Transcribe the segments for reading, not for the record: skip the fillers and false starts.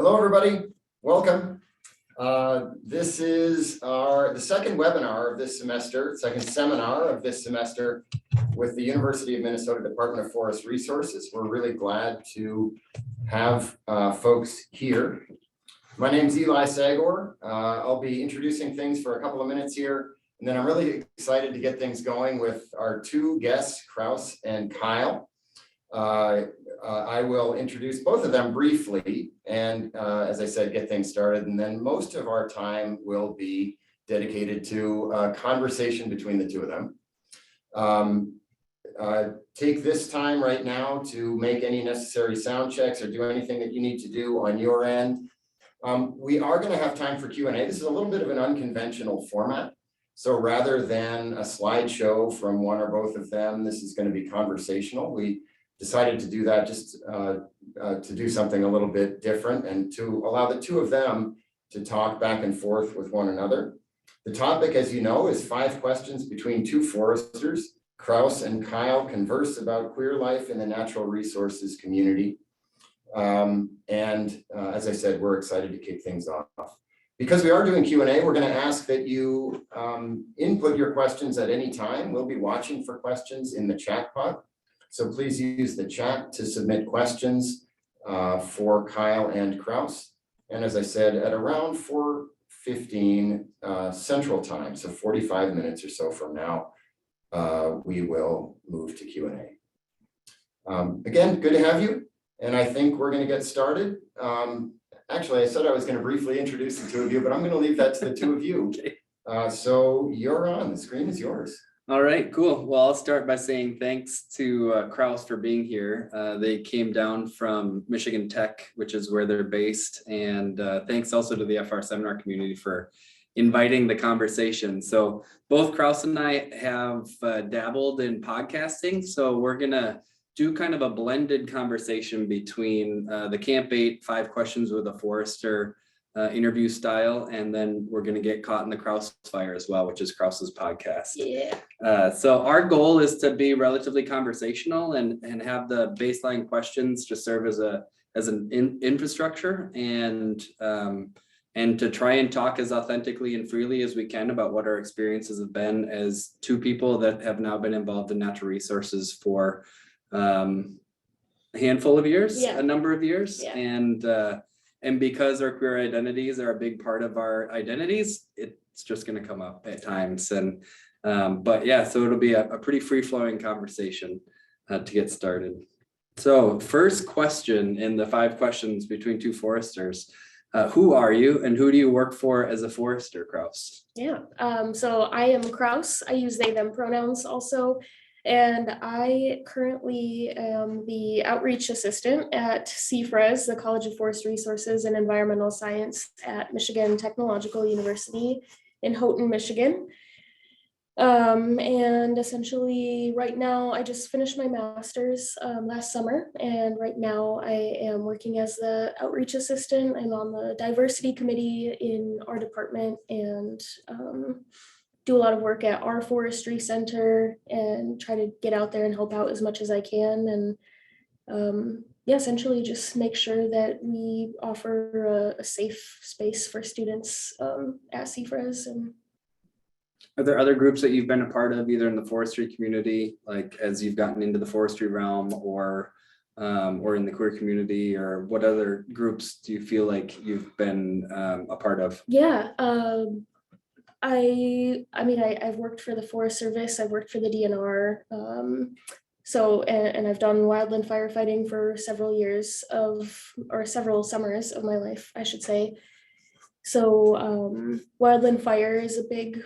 Hello, everybody. Welcome. This is the second webinar of this semester, second seminar of this semester with the University of Minnesota Department of Forest Resources. We're really glad to have folks here. My name is Eli Sagor. I'll be introducing things for a couple of minutes here, and then I'm really excited to get things going with our two guests, Krause and Kyle. I will introduce both of them briefly and, as I said, get things started. And then most of our time will be dedicated to a conversation between the two of them. Take this time right now to make any necessary sound checks or do anything that you need to do on your end. We are going to have time for Q&A. This is a little bit of an unconventional format. So rather than a slideshow from one or both of them, this is going to be conversational. We decided to do that just to do something a little bit different and to allow the two of them to talk back and forth with one another. The topic, as you know, is 5 questions between two foresters. Krause and Kyle converse about queer life in the natural resources community. As I said, we're excited to kick things off. Because we are doing Q&A, we're going to ask that you input your questions at any time. We'll be watching for questions in the chat pod. So please use the chat to submit questions for Kyle and Krause. And as I said, at around 4:15 Central Time, so 45 minutes or so from now, we will move to Q&A. Again, good to have you. And I think we're going to get started. Actually, I said I was going to briefly introduce the two of you, but I'm going to leave that to the two of you. Okay. So you're on. The screen is yours. All right, cool. Well, I'll start by saying thanks to Krause for being here. They came down from Michigan Tech, which is where they're based. And thanks also to the FR seminar community for inviting the conversation. So both Krause and I have dabbled in podcasting. So we're going to do kind of a blended conversation between the Camp 8 5 questions with a forester interview style, and then we're going to get caught in the Krause fire as well, which is Krause's podcast. Yeah. So our goal is to be relatively conversational and have the baseline questions to serve as an infrastructure and to try and talk as authentically and freely as we can about what our experiences have been as two people that have now been involved in natural resources for a handful of years, a number of years, and because our queer identities are a big part of our identities, it's just going to come up at times. And but yeah, so it'll be a pretty free-flowing conversation to get started. So first question in the 5 questions between two foresters. Who are you and who do you work for as a forester, Krause? Yeah, so I am Krause. I use they, them pronouns also. And I currently am the outreach assistant at CFRES, the College of Forest Resources and Environmental Science at Michigan Technological University in Houghton, Michigan. And essentially right now, I just finished my master's last summer. And right now I am working as the outreach assistant. I'm on the diversity committee in our department and do a lot of work at our forestry center and try to get out there and help out as much as I can. And essentially just make sure that we offer a safe space for students at CFRES. And are there other groups that you've been a part of, either in the forestry community, like as you've gotten into the forestry realm, or in the queer community, or what other groups do you feel like you've been a part of? Yeah. I've worked for the Forest Service, I've worked for the DNR, and I've done wildland firefighting for several summers of my life, I should say. So wildland fire is a big,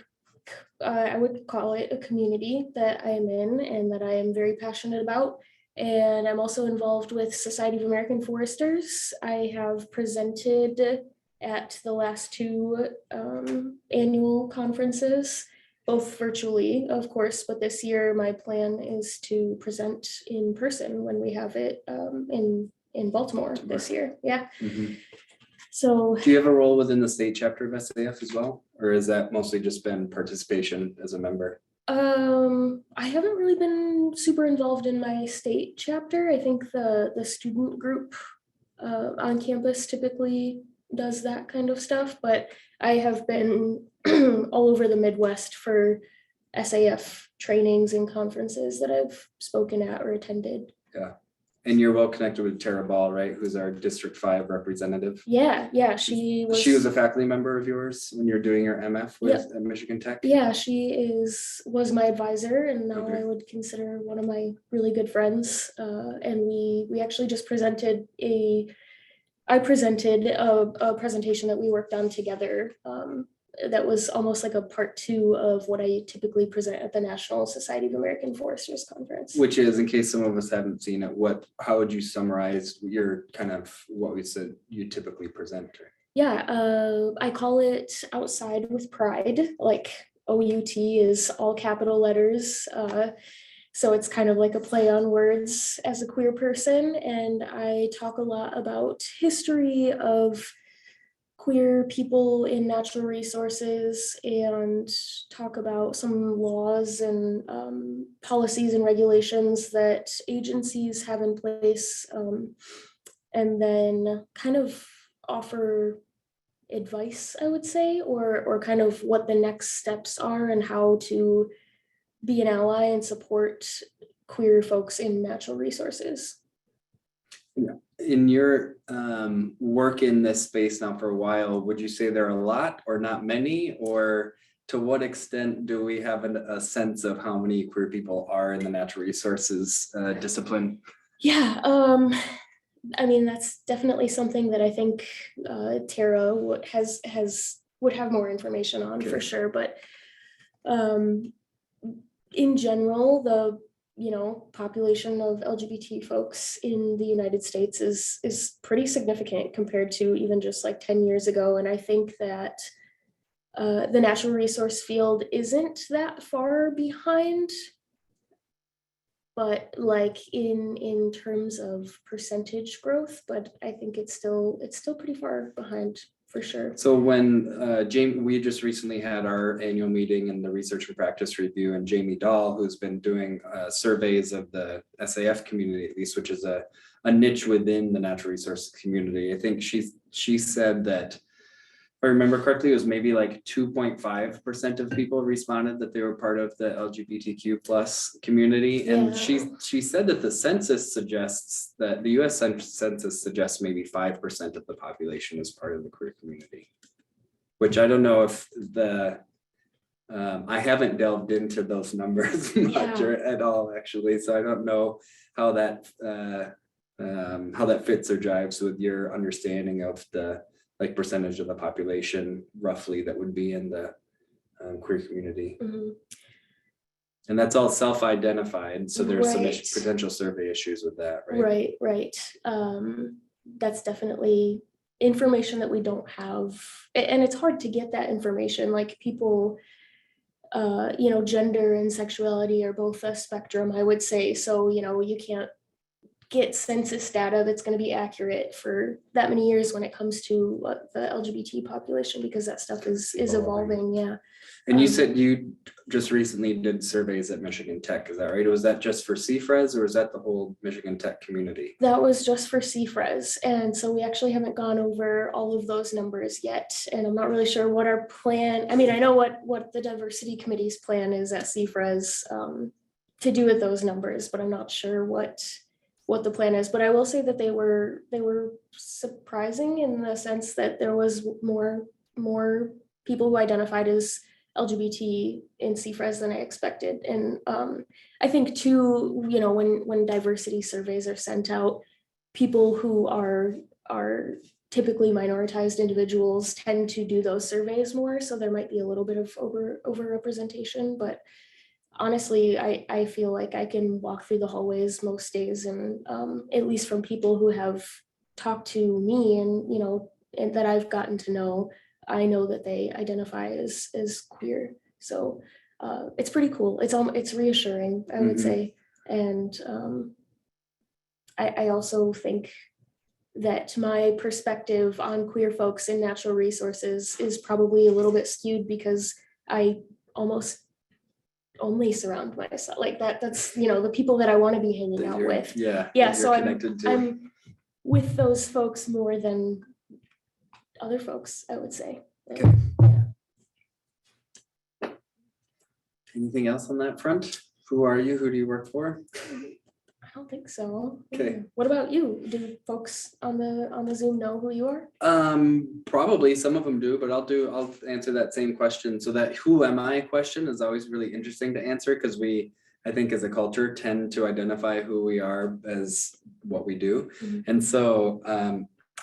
I would call it a community that I am in and that I am very passionate about. And I'm also involved with Society of American Foresters. I have presented at the last 2 annual conferences, both virtually, of course, but this year my plan is to present in person when we have it in Baltimore this year. Yeah. Mm-hmm. So do you have a role within the state chapter of SAF as well? Or has that mostly just been participation as a member? I haven't really been super involved in my state chapter. I think the student group on campus typically does that kind of stuff, but I have been all over the Midwest for SAF trainings and conferences that I've spoken at or attended. And you're well connected with Tara Ball, right? Who's our District 5 representative. Yeah, she was a faculty member of yours when you're doing your MF with at Michigan Tech. Yeah, she was my advisor, and now Okay. I would consider one of my really good friends. And we actually just I presented a presentation that we worked on together. That was almost like a part 2 of what I typically present at the National Society of American Foresters Conference. Which is, in case some of us haven't seen it, how would you summarize your kind of what we said you typically present? Yeah, I call it Outside with Pride, like OUT is all capital letters. So it's kind of like a play on words as a queer person. And I talk a lot about history of queer people in natural resources and talk about some laws and policies and regulations that agencies have in place. And then kind of offer advice, I would say, or kind of what the next steps are and how to be an ally and support queer folks in natural resources. In your work in this space now for a while, would you say there are a lot or not many, or to what extent do we have a sense of how many queer people are in the natural resources discipline? Yeah, I mean, that's definitely something that I think Tara would have more information on for sure. But in general, the population of LGBT folks in the United States is pretty significant compared to even just like 10 years ago. And I think that the natural resource field isn't that far behind, but like in terms of percentage growth, but I think it's still pretty far behind for sure. So when Jamie, we just recently had our annual meeting in the Research and Practice Review, and Jamie Dahl, who's been doing surveys of the SAF community, at least, which is a niche within the natural resource community. I think she said that, if I remember correctly, it was maybe like 2.5% of people responded that they were part of the LGBTQ plus community. And she said that the census suggests that the US census suggests maybe 5% of the population is part of the queer community, which I don't know if I haven't delved into those numbers much or at all, actually. So I don't know how that fits or jives with your understanding of the percentage of the population roughly that would be in the queer community. Mm-hmm. And that's all self-identified. So there's some potential survey issues with that, right? Right. That's definitely information that we don't have. And it's hard to get that information. Like people, gender and sexuality are both a spectrum, I would say. So, you can't get census data that's going to be accurate for that many years when it comes to the LGBT population, because that stuff is evolving. Yeah. And you said you just recently did surveys at Michigan Tech, is that right? Was that just for CFRES, or was that the whole Michigan Tech community? That was just for CFRES. And so we actually haven't gone over all of those numbers yet. And I'm not really sure what our plan, I mean, I know what the diversity committee's plan is at CFRES to do with those numbers, but I'm not sure what the plan is. But I will say that they were surprising in the sense that there was more people who identified as LGBT in CFRES than I expected. And I think too, when diversity surveys are sent out, people who are typically minoritized individuals tend to do those surveys more. So there might be a little bit of overrepresentation, but honestly, I feel like I can walk through the hallways most days, and at least from people who have talked to me and that I've gotten to know, I know that they identify as queer. So it's pretty cool. It's reassuring, I would say. And I also think that my perspective on queer folks in natural resources is probably a little bit skewed because I almost only surround myself like that. That's the people that I want to be hanging out with. Yeah. So with those folks more than other folks, I would say. Okay. Yeah. Anything else on that front? Who are you? Who do you work for? I don't think so. Okay. What about you? Do folks on the Zoom know who you are? Probably some of them do, but I'll answer that same question. So that who am I question is always really interesting to answer because I think as a culture tend to identify who we are as what we do. Mhm. And so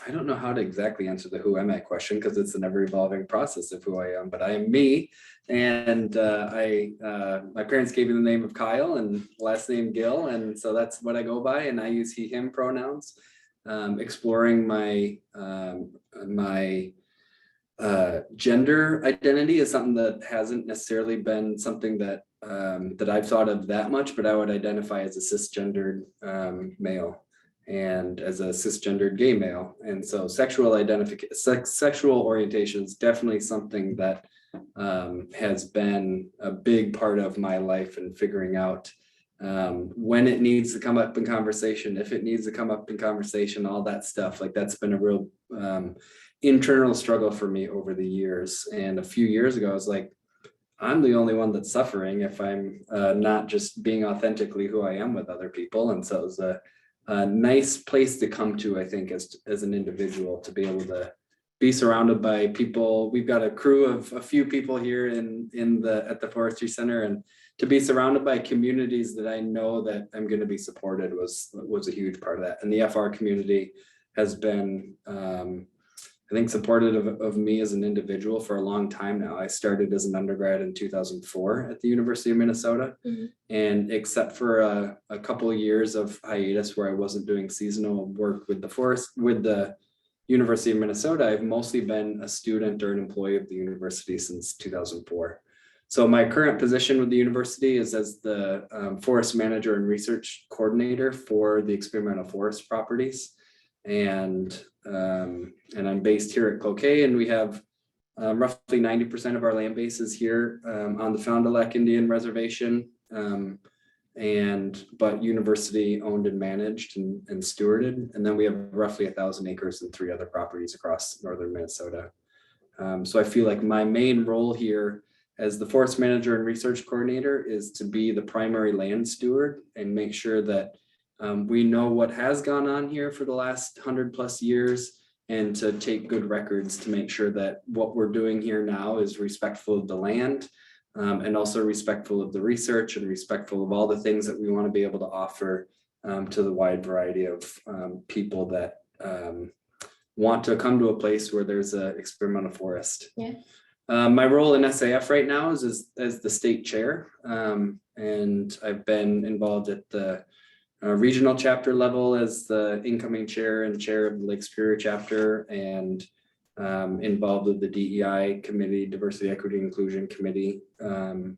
I don't know how to exactly answer the who am I question because it's an ever evolving process of who I am, but I am me. And my parents gave me the name of Kyle and last name Gill. And so that's what I go by. And I use he, him pronouns. Exploring my gender identity is something that hasn't necessarily been something that that I've thought of that much, but I would identify as a cisgendered male and as a cisgendered gay male. And so sexual orientation is definitely something that has been a big part of my life and figuring out when it needs to come up in conversation, if it needs to come up in conversation, all that stuff. Like that's been a real internal struggle for me over the years. And a few years ago, I was like, I'm the only one that's suffering if I'm not just being authentically who I am with other people. And so it was a nice place to come to, I think, as an individual, to be able to be surrounded by people. We've got a crew of a few people here at the Forestry Center, and to be surrounded by communities that I know that I'm going to be supported was a huge part of that. And the FR community has been, I think, supportive of me as an individual for a long time now. I started as an undergrad in 2004 at the University of Minnesota. Mhm. And except for a couple of years of hiatus where I wasn't doing seasonal work with the University of Minnesota, I've mostly been a student or an employee of the university since 2004. So my current position with the university is as the forest manager and research coordinator for the experimental forest properties. And I'm based here at Cloquet, and we have roughly 90% of our land base is here on the Fond du Lac Indian Reservation, but university owned and managed and stewarded. And then we have roughly 1,000 acres and 3 other properties across northern Minnesota. So I feel like my main role here as the forest manager and research coordinator is to be the primary land steward and make sure that we know what has gone on here for the last 100+ years, and to take good records to make sure that what we're doing here now is respectful of the land, and also respectful of the research and respectful of all the things that we want to be able to offer to the wide variety of people that want to come to a place where there's an experimental forest. Yeah. My role in SAF right now is as the state chair, and I've been involved at the regional chapter level as the incoming chair and chair of the Lake Superior chapter, and involved with the DEI committee, diversity, equity, inclusion committee, and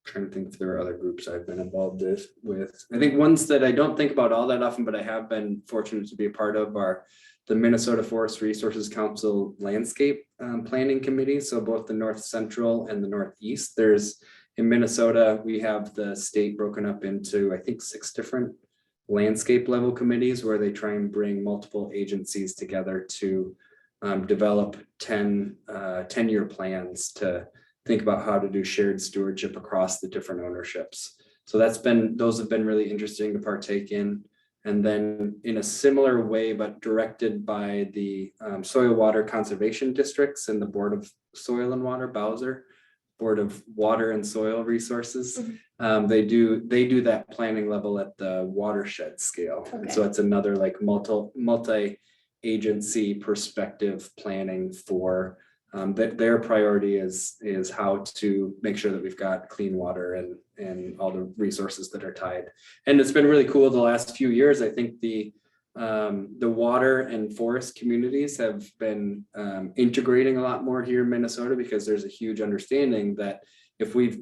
trying to think if there are other groups I've been involved with. I think ones that I don't think about all that often, but I have been fortunate to be a part of, are the Minnesota Forest Resources Council Landscape Planning Committee. So both the North Central and the Northeast. In Minnesota, we have the state broken up into, I think, 6 different landscape level committees where they try and bring multiple agencies together to develop 10-year plans to think about how to do shared stewardship across the different ownerships. So those have been really interesting to partake in. And then in a similar way, but directed by the Soil Water Conservation Districts and the Board of Soil and Water, Bowser, Board of Water and Soil Resources. Mhm. They do that planning level at the watershed scale. Okay. And so it's another like multi-agency perspective planning for their priority is how to make sure that we've got clean water and all the resources that are tied. And it's been really cool the last few years. I think the water and forest communities have been integrating a lot more here in Minnesota, because there's a huge understanding that if we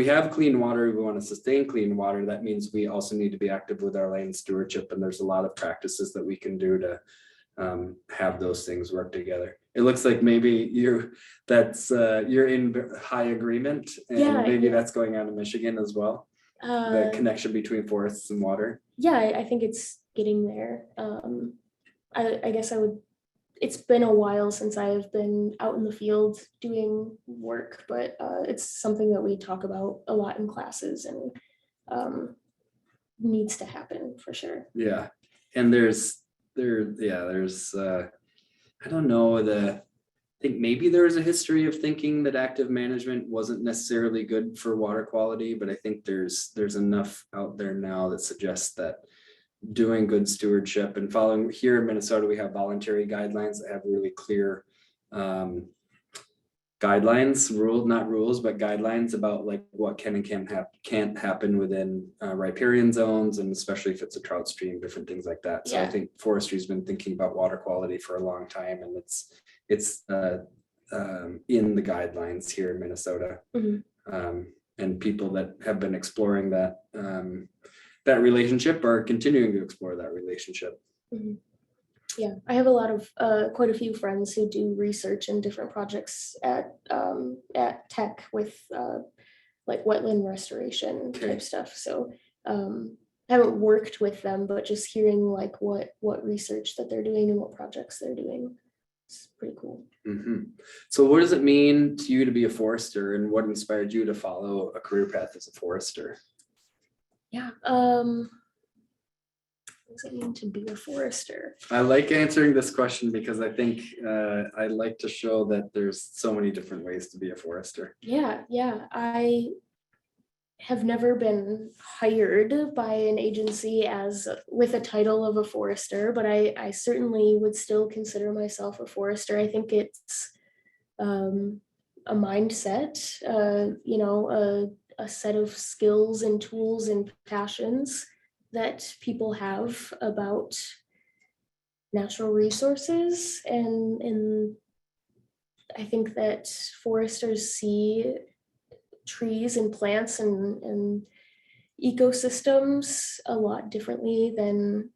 have clean water, we want to sustain clean water, that means we also need to be active with our land stewardship. And there's a lot of practices that we can do to have those things work together. It looks like maybe you're in high agreement, and maybe that's going on in Michigan as well. the connection between forests and water? Yeah, I think it's getting there. I guess it's been a while since I've been out in the field doing work, but it's something that we talk about a lot in classes and needs to happen for sure. Yeah, and there's I don't know, I think maybe there is a history of thinking that active management wasn't necessarily good for water quality, but I think there's enough out there now that suggests that doing good stewardship and following, here in Minnesota, we have voluntary guidelines that have really clear guidelines, not rules, but guidelines about like what can and can't happen within riparian zones, and especially if it's a trout stream, different things like that. So I think forestry's been thinking about water quality for a long time, and it's in the guidelines here in Minnesota. And people that have been exploring that that relationship are continuing to explore that relationship. Yeah, I have a lot of quite a few friends who do research and different projects at Tech with like wetland restoration type stuff. So I haven't worked with them, but just hearing like what research that they're doing and what projects they're doing, it's pretty cool. So what does it mean to you to be a forester, and what inspired you to follow a career path as a forester? Yeah. What does it mean to be a forester? I like answering this question because I think I like to show that there's so many different ways to be a forester. Yeah. I have never been hired by an agency as with a title of a forester, but I certainly would still consider myself a forester. I think it's a mindset, a set of skills and tools and passions that people have about natural resources. And I think that foresters see trees and plants and ecosystems a lot differently than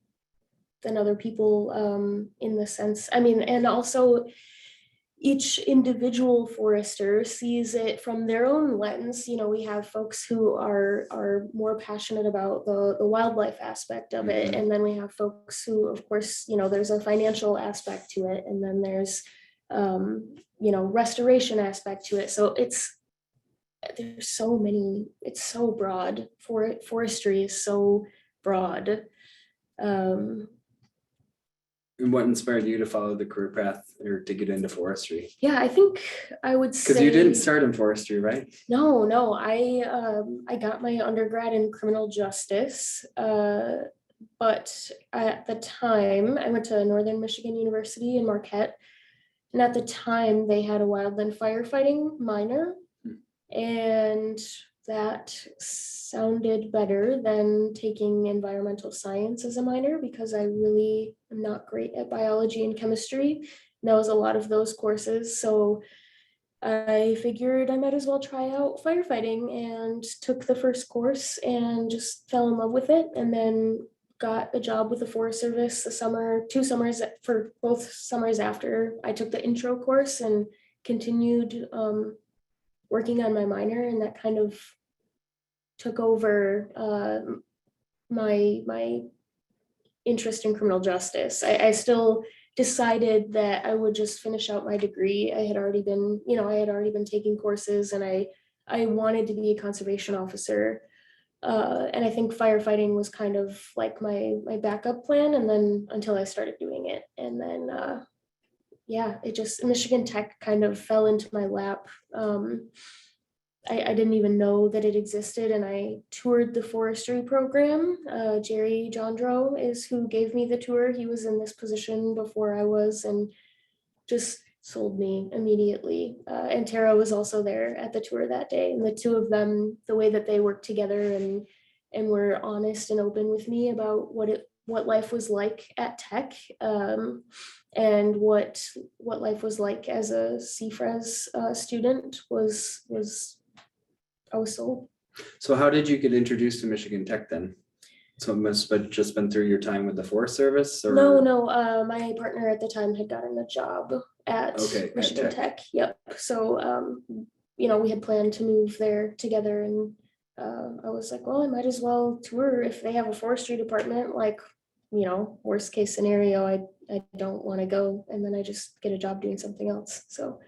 other people, in the sense, I mean, and also each individual forester sees it from their own lens. We have folks who are more passionate about the wildlife aspect of it. And then we have folks who, of course, there's a financial aspect to it. And then there's, restoration aspect to it. So there's so many, it's so broad. Forestry is so broad. And what inspired you to follow the career path or to get into forestry? Yeah, I think I would say, because you didn't start in forestry, right? No. I got my undergrad in criminal justice, but at the time I went to Northern Michigan University in Marquette, and at the time they had a wildland firefighting minor, and that sounded better than taking environmental science as a minor, because I really am not great at biology and chemistry. And that was a lot of those courses. So I figured I might as well try out firefighting, and took the first course and just fell in love with it. And then got a job with the Forest Service two summers, for both summers after I took the intro course, and continued working on my minor, and that kind of took over my interest in criminal justice. I still decided that I would just finish out my degree. I had already been taking courses, and I wanted to be a conservation officer. And I think firefighting was kind of like my backup plan, and then until I started doing it. And then Michigan Tech kind of fell into my lap. I didn't even know that it existed, and I toured the forestry program. Jerry Jondro is who gave me the tour. He was in this position before I was, and just sold me immediately. And Tara was also there at the tour that day, and the two of them, the way that they worked together and were honest and open with me about what life was like at Tech, and what life was like as a CFRES student was I was sold. So how did you get introduced to Michigan Tech then? So it must have just been through your time with the Forest Service, or? No. My partner at the time had gotten a job at Michigan at Tech. Yep. So we had planned to move there together, and I was like, well, I might as well tour if they have a forestry department, like, worst case scenario, I don't want to go, and then I just get a job doing something else. So,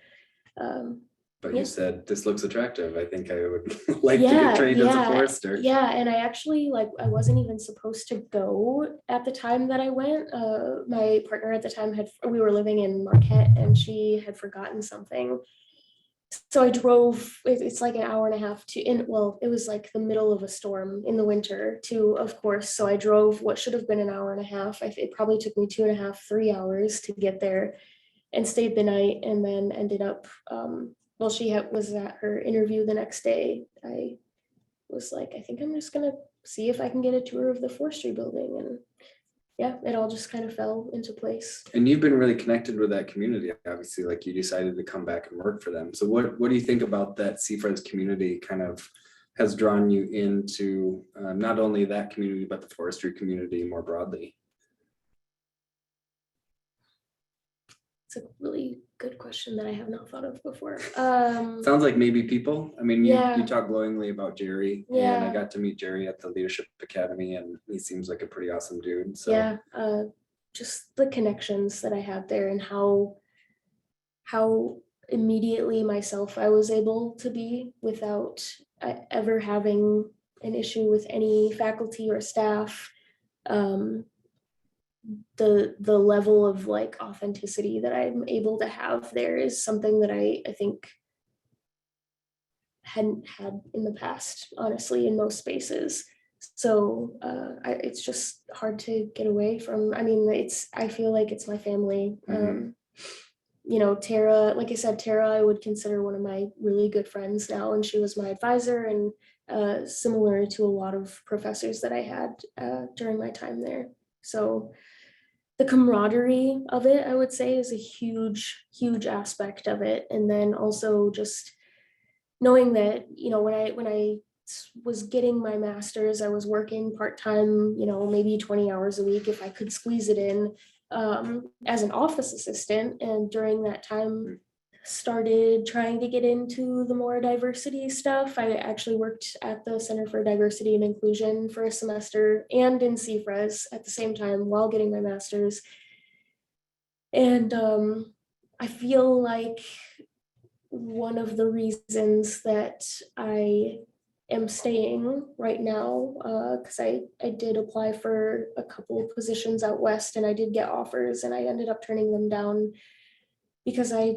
But yeah. you said this looks attractive. I think I would like to Yeah, get trained as a yeah, forester. yeah, and I actually I wasn't even supposed to go at the time that I went. My partner at the time we were living in Marquette, and she had forgotten something. So I drove, it's like an hour and a half it was like the middle of a storm in the winter to, of course. So I drove what should have been an hour and a half. It probably took me 2.5, 3 hours to get there, and stayed the night, and then ended up, while she was at her interview the next day, I was like, I think I'm just gonna see if I can get a tour of the forestry building. And yeah, it all just kind of fell into place. And you've been really connected with that community, obviously, like you decided to come back and work for them. So what do you think about that CFRES community kind of has drawn you into not only that community, but the forestry community more broadly? It's a really good question that I have not thought of before. Sounds like maybe people. I mean, Yeah. you talk glowingly about Jerry, and I Yeah. got to meet Jerry at the Leadership Academy, and he seems like a pretty awesome dude. So Yeah, just the connections that I had there, and how immediately myself I was able to be without ever having an issue with any faculty or staff. The level of authenticity that I'm able to have there is something that I think hadn't had in the past, honestly, in most spaces. So it's just hard to get away from. I mean, I feel like it's my family. Tara, like I said, Tara, I would consider one of my really good friends now, and she was my advisor, and similar to a lot of professors that I had during my time there. So the camaraderie of it, I would say, is a huge, huge aspect of it. And then also just knowing that, when I was getting my master's, I was working part-time, maybe 20 hours a week if I could squeeze it in, as an office assistant. And during that time, started trying to get into the more diversity stuff. I actually worked at the Center for Diversity and Inclusion for a semester, and in CFRES at the same time while getting my master's. And I feel like one of the reasons that I am staying right now, because I did apply for a couple of positions out west, and I did get offers, and I ended up turning them down because I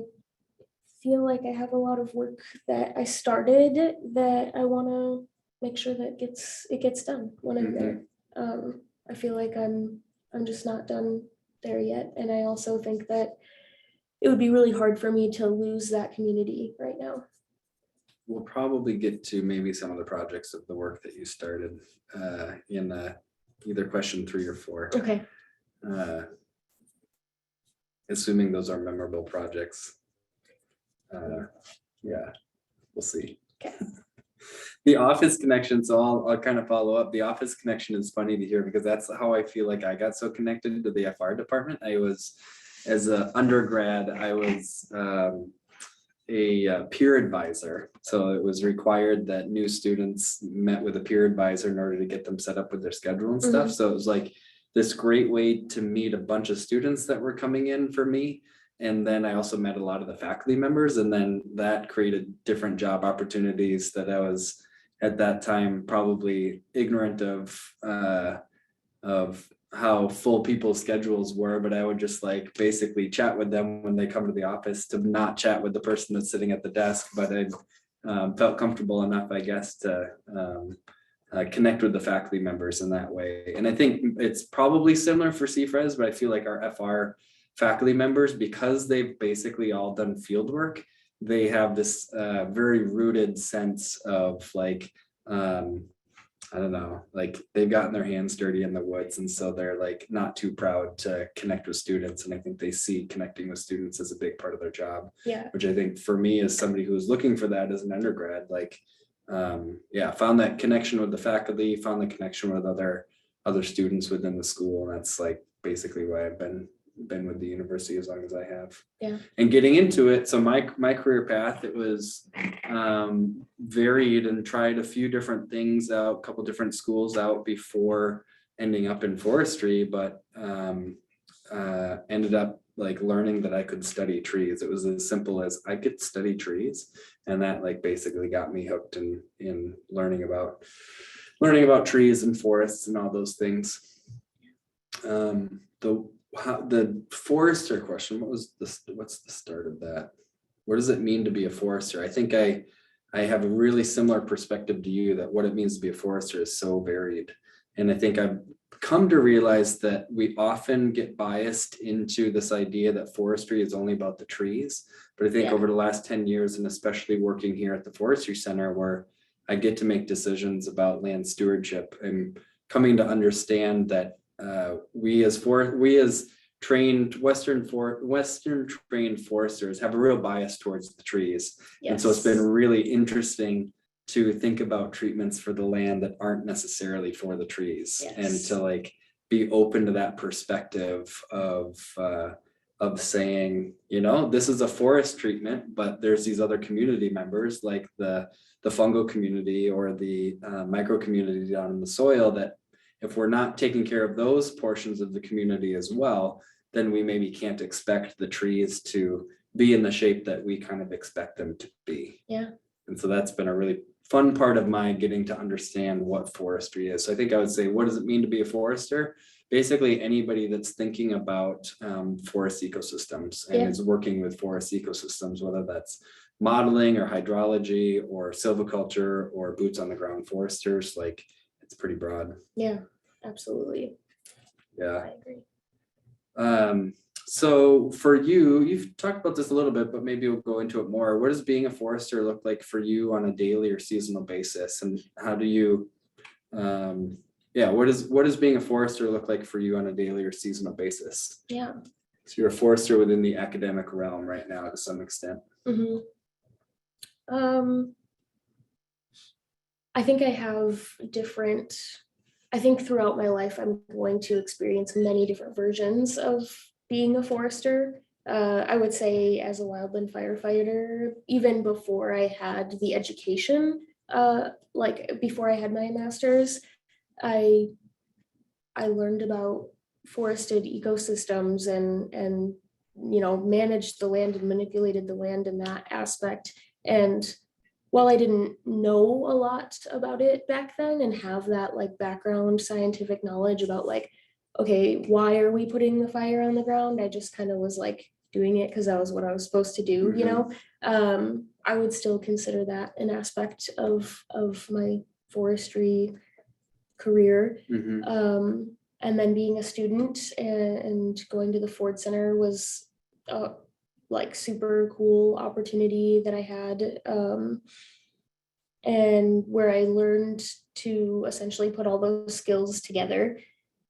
feel like I have a lot of work that I started that I want to make sure that it gets done when I'm there. I feel like I'm just not done there yet, and I also think that it would be really hard for me to lose that community right now. we'll probably get to maybe some of the projects of the work that you started in either question 3 or 4. Okay. Assuming those are memorable projects. Yeah, we'll see. Okay. The office connection, so I'll kind of follow up. The office connection is funny to hear because that's how I feel like I got so connected to the FR department. I was, as an undergrad, I was a peer advisor. So it was required that new students met with a peer advisor in order to get them set up with their schedule and stuff. So it was like this great way to meet a bunch of students that were coming in for me. And then I also met a lot of the faculty members, and then that created different job opportunities that I was at that time probably ignorant of how full people's schedules were, but I would just basically chat with them when they come to the office, to not chat with the person that's sitting at the desk, but I felt comfortable enough, I guess, to connect with the faculty members in that way. And I think it's probably similar for CFRES, but I feel like our FR faculty members, because they've basically all done field work, they have this very rooted sense of I don't know, they've gotten their hands dirty in the woods, and so they're not too proud to connect with students. And I think they see connecting with students as a big part of their job. Yeah. Which I think for me, as somebody who was looking for that as an undergrad, found that connection with the faculty, found the connection with other students within the school. And that's basically why I've been been with the university as long as I have. Yeah. And getting into it, so my career path, it was varied and tried a few different things out, a couple different schools out before ending up in forestry, but ended up like learning that I could study trees. It was as simple as I could study trees, and that like basically got me hooked in learning about trees and forests and all those things. The forester question, what's the start of that? What does it mean to be a forester? I think I have a really similar perspective to you, that what it means to be a forester is so varied. And I think I've come to realize that we often get biased into this idea that forestry is only about the trees. But I think over the last 10 years, and especially working here at the Forestry Center, where I get to make decisions about land stewardship, and coming to understand that we as trained Western trained foresters have a real bias towards the trees. Yes. And so it's been really interesting to think about treatments for the land that aren't necessarily for the trees. Yes. And to like be open to that perspective of saying, you know, this is a forest treatment, but there's these other community members like the fungal community or the micro community down in the soil, that if we're not taking care of those portions of the community as well, then we maybe can't expect the trees to be in the shape that we kind of expect them to be. Yeah. And so that's been a really fun part of my getting to understand what forestry is. So I think I would say, what does it mean to be a forester? Basically, anybody that's thinking about forest ecosystems and is working with forest ecosystems, whether that's modeling or hydrology or silviculture or boots on the ground foresters, like it's pretty broad. Yeah, absolutely. Yeah. I agree. So for you, you've talked about this a little bit, but maybe we'll go into it more. What does being a forester look like for you on a daily or seasonal basis? And how do you, what does being a forester look like for you on a daily or seasonal basis? Yeah. So you're a forester within the academic realm right now to some extent. Mm-hmm. I think I think throughout my life, I'm going to experience many different versions of being a forester. I would say as a wildland firefighter, even before I had the education, like before I had my master's, I learned about forested ecosystems and you know, managed the land and manipulated the land in that aspect. And while I didn't know a lot about it back then and have that like background scientific knowledge about like, okay, why are we putting the fire on the ground? I just kind of was like doing it because that was what I was supposed to do, you know. I would still consider that an aspect of my forestry career. And then being a student and going to the Ford Center was like super cool opportunity that I had, and where I learned to essentially put all those skills together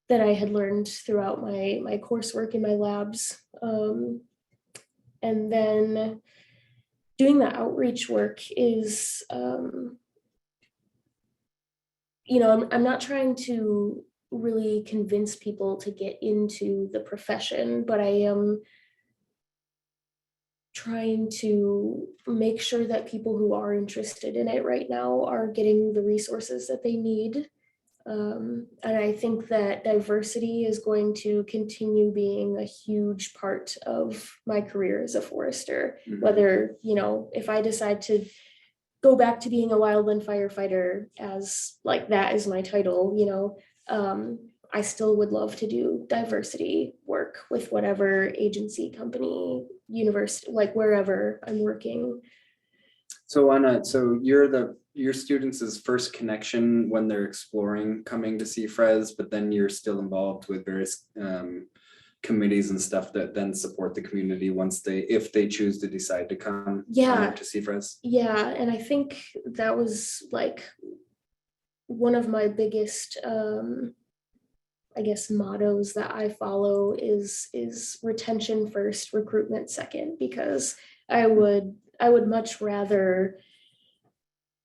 that I had learned throughout my coursework in my labs. And then doing the outreach work is, you know, I'm not trying to really convince people to get into the profession, but I am trying to make sure that people who are interested in it right now are getting the resources that they need. And I think that diversity is going to continue being a huge part of my career as a forester. Whether, you know, if I decide to go back to being a wildland firefighter as like that is my title, you know, I still would love to do diversity work with whatever agency, company, university, like wherever I'm working. So your students' first connection when they're exploring coming to CFRES, but then you're still involved with various committees and stuff that then support the community if they choose to decide to come to CFRES. Yeah, and I think that was like one of my biggest I guess mottos that I follow is retention first, recruitment second, because I would much rather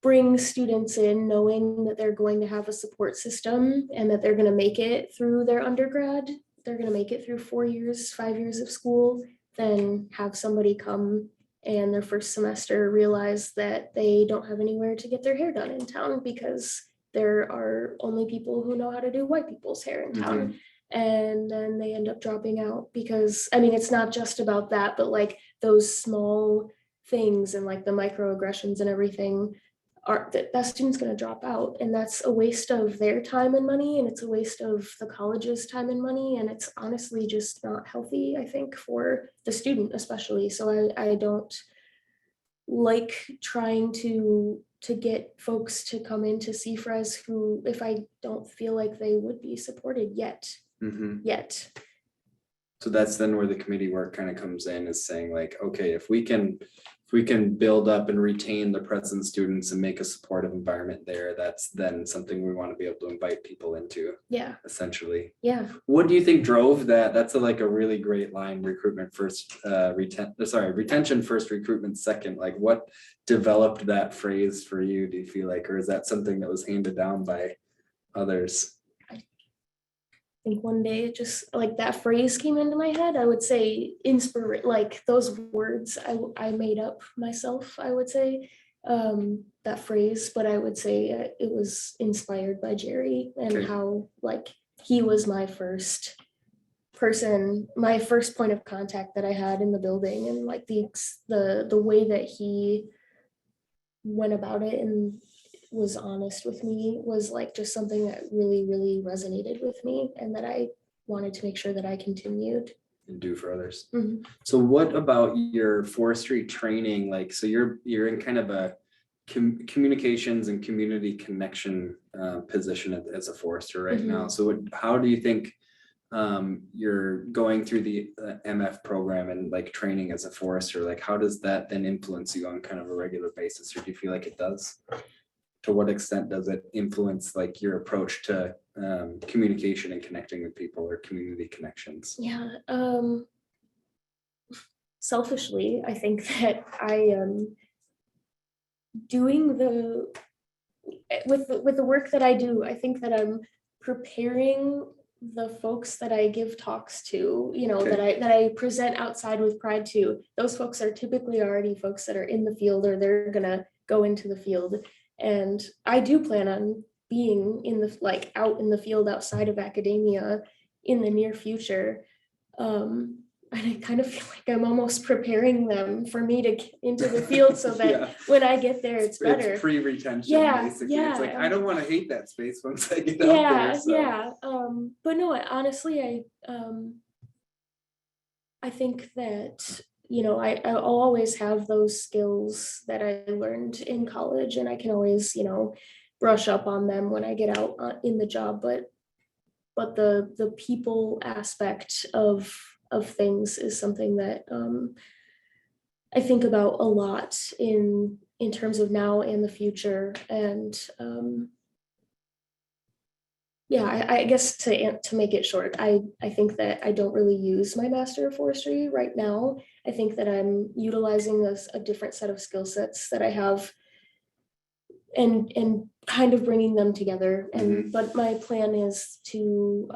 bring students in knowing that they're going to have a support system and that they're going to make it through their undergrad they're gonna make it through 4 years, 5 years of school, than have somebody come and their first semester realize that they don't have anywhere to get their hair done in town because there are only people who know how to do white people's hair in town. And then they end up dropping out because, I mean, it's not just about that, but like those small things and like the microaggressions and everything are that student's going to drop out, and that's a waste of their time and money, and it's a waste of the college's time and money, and it's honestly just not healthy, I think, for the student especially. So I don't like trying to get folks to come into CFRES who, if I don't feel like they would be supported yet. So that's then where the committee work kind of comes in, is saying like, okay, if we can build up and retain the present students and make a supportive environment there, that's then something we want to be able to invite people into. Yeah. Essentially. Yeah. What do you think drove that? That's like a really great line. Recruitment first, retention first, recruitment second. Like, what developed that phrase for you, do you feel like, or is that something that was handed down by others? I think one day it just like that phrase came into my head. I would say like those words I made up myself, I would say, that phrase, but I would say it was inspired by Jerry and how like he was my first person, my first point of contact that I had in the building, and like the way that he went about it and was honest with me was like just something that really, really resonated with me, and that I wanted to make sure that I continued And do for others. Mhm. So what about your forestry training? Like, so you're in kind of a communications and community connection position as a forester right now. So how do you think you're going through the MF program and like training as a forester? Like, how does that then influence you on kind of a regular basis, or do you feel like it does? To what extent does it influence like your approach to communication and connecting with people, or community connections? Yeah. Selfishly, I think that I am doing with the work that I do. I think that I'm preparing the folks that I give talks to, that I present outside with pride to. Those folks are typically already folks that are in the field, or they're gonna go into the field. And I do plan on being out in the field outside of academia in the near future. And I kind of feel like I'm almost preparing them for me to get into the field so that when I get there, it's better. It's pre-retention, basically. It's like, I don't want to hate that space once I get out there. So. But no, honestly, I think that I'll always have those skills that I learned in college, and I can always, brush up on them when I get out in the job. But the people aspect of things is something that I think about a lot in terms of now and the future. And I guess to make it short, I think that I don't really use my Master of Forestry right now. I think that I'm utilizing a different set of skill sets that I have and kind of bringing them together. And but my plan is to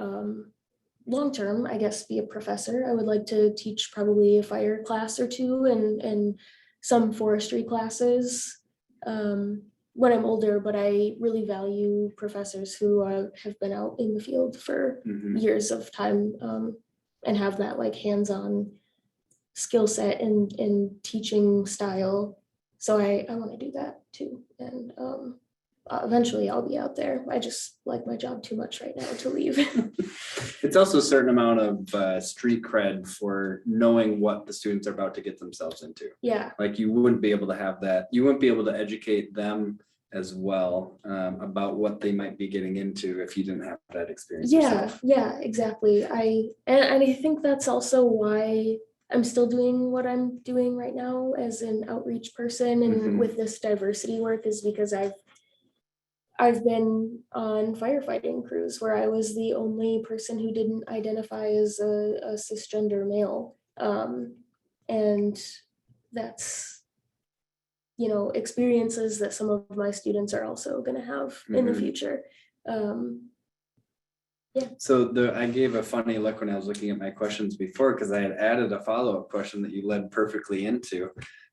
long term, I guess, be a professor. I would like to teach probably a fire class or two and some forestry classes when I'm older, but I really value professors who have been out in the field for years of time and have that like hands-on skill set and teaching style. So I want to do that too. And eventually I'll be out there. I just like my job too much right now to leave. It's also a certain amount of street cred for knowing what the students are about to get themselves into. Yeah. Like you wouldn't be able to have that. You wouldn't be able to educate them as well about what they might be getting into if you didn't have that experience yourself. Yeah, exactly. And I think that's also why I'm still doing what I'm doing right now as an outreach person and with this diversity work, is because I've been on firefighting crews where I was the only person who didn't identify as a cisgender male. And that's, experiences that some of my students are also going to have in the future. So I gave a funny look when I was looking at my questions before, because I had added a follow-up question that you led perfectly into.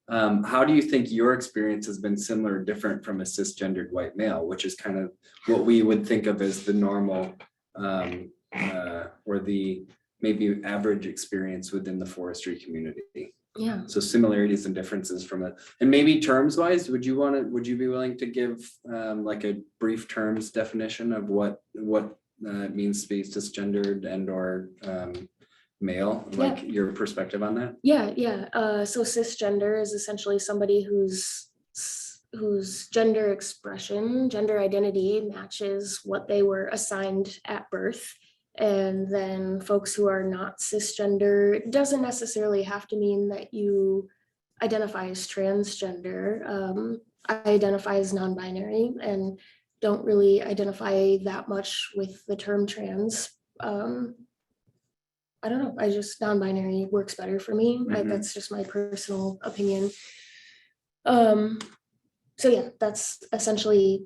How do you think your experience has been similar or different from a cisgendered white male, which is kind of what we would think of as the normal or the maybe average experience within the forestry community? Yeah. So similarities and differences from it, and maybe terms wise, would you be willing to give like a brief terms definition of what it means to be cisgendered and or male, like your perspective on that? So cisgender is essentially somebody whose gender expression, gender identity matches what they were assigned at birth. And then folks who are not cisgender, it doesn't necessarily have to mean that you identify as transgender. I identify as non-binary and don't really identify that much with the term trans. I don't know, I just non-binary works better for me. That's just my personal opinion. So yeah, that's essentially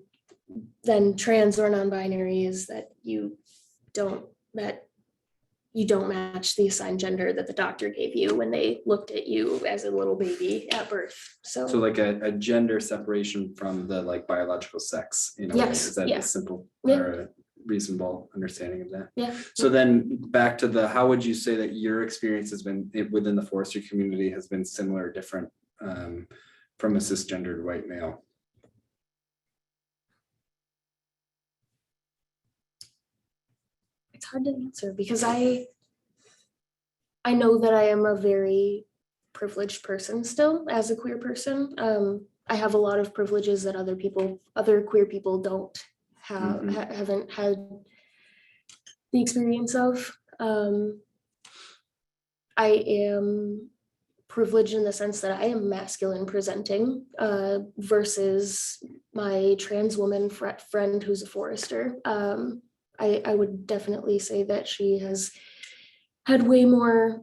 then trans or non-binary is that you don't match the assigned gender that the doctor gave you when they looked at you as a little baby at birth. So like a gender separation from the like biological sex, you know, Yes, is that yeah. a simple Yeah. or a reasonable understanding of that? yeah. So then back to how would you say that your experience has been within the forestry community has been similar or different from a cisgendered white male? It's hard to answer because I know that I am a very privileged person still as a queer person. I have a lot of privileges that other queer people don't have, haven't had the experience of. I am privileged in the sense that I am masculine presenting versus my trans woman friend who's a forester. I would definitely say that she has had way more